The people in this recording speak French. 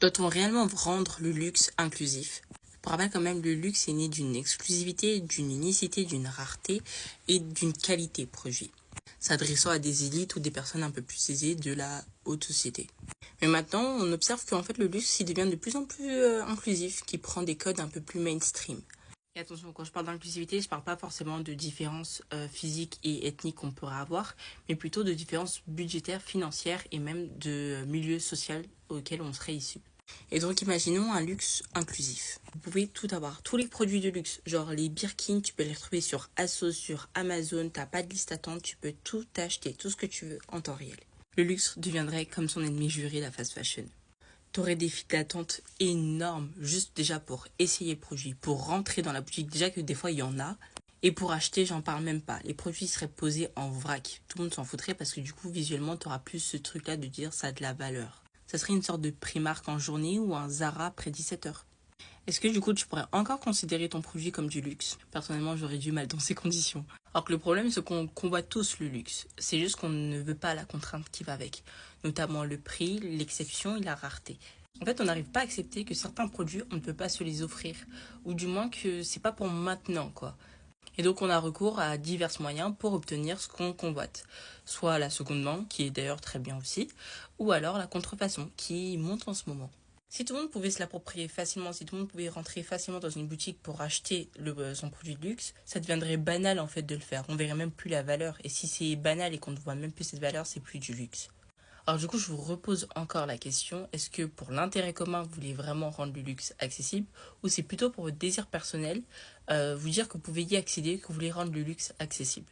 Doit-on réellement rendre le luxe inclusif? Pour rappel quand même, le luxe est né d'une exclusivité, d'une unicité, d'une rareté et d'une qualité produit, s'adressant à des élites ou des personnes un peu plus aisées de la haute société. Mais maintenant, on observe qu'en fait le luxe il devient de plus en plus inclusif, qui prend des codes un peu plus mainstream. Et attention, quand je parle d'inclusivité, je parle pas forcément de différences physiques et ethniques qu'on pourrait avoir, mais plutôt de différences budgétaires, financières et même de milieu social auquel on serait issu. Et donc imaginons un luxe inclusif. Vous pouvez tout avoir, tous les produits de luxe, genre les Birkin, tu peux les retrouver sur Asos, sur Amazon, t'as pas de liste d'attente, tu peux tout acheter, tout ce que tu veux en temps réel. Le luxe deviendrait comme son ennemi juré, la fast fashion. T'aurais des files d'attente énormes, juste déjà pour essayer le produit, pour rentrer dans la boutique, déjà que des fois il y en a, et pour acheter, j'en parle même pas. Les produits seraient posés en vrac. Tout le monde s'en foutrait parce que du coup, visuellement, t'auras plus ce truc-là de dire ça a de la valeur. Ça serait une sorte de Primark en journée ou un Zara après 17 heures. Est-ce que du coup tu pourrais encore considérer ton produit comme du luxe? Personnellement, j'aurais du mal dans ces conditions. Alors que le problème, c'est qu'on combat tous le luxe. C'est juste qu'on ne veut pas la contrainte qui va avec. Notamment le prix, l'exception et la rareté. En fait, on n'arrive pas à accepter que certains produits, on ne peut pas se les offrir. Ou du moins que c'est pas pour maintenant, quoi. Et donc on a recours à divers moyens pour obtenir ce qu'on convoite. Soit la seconde main, qui est d'ailleurs très bien aussi, ou alors la contrefaçon, qui monte en ce moment. Si tout le monde pouvait se l'approprier facilement, si tout le monde pouvait rentrer facilement dans une boutique pour acheter son produit de luxe, ça deviendrait banal en fait de le faire. On verrait même plus la valeur. Et si c'est banal et qu'on ne voit même plus cette valeur, c'est plus du luxe. Alors du coup, je vous repose encore la question, est-ce que pour l'intérêt commun, vous voulez vraiment rendre le luxe accessible ou c'est plutôt pour votre désir personnel, vous dire que vous pouvez y accéder, que vous voulez rendre le luxe accessible?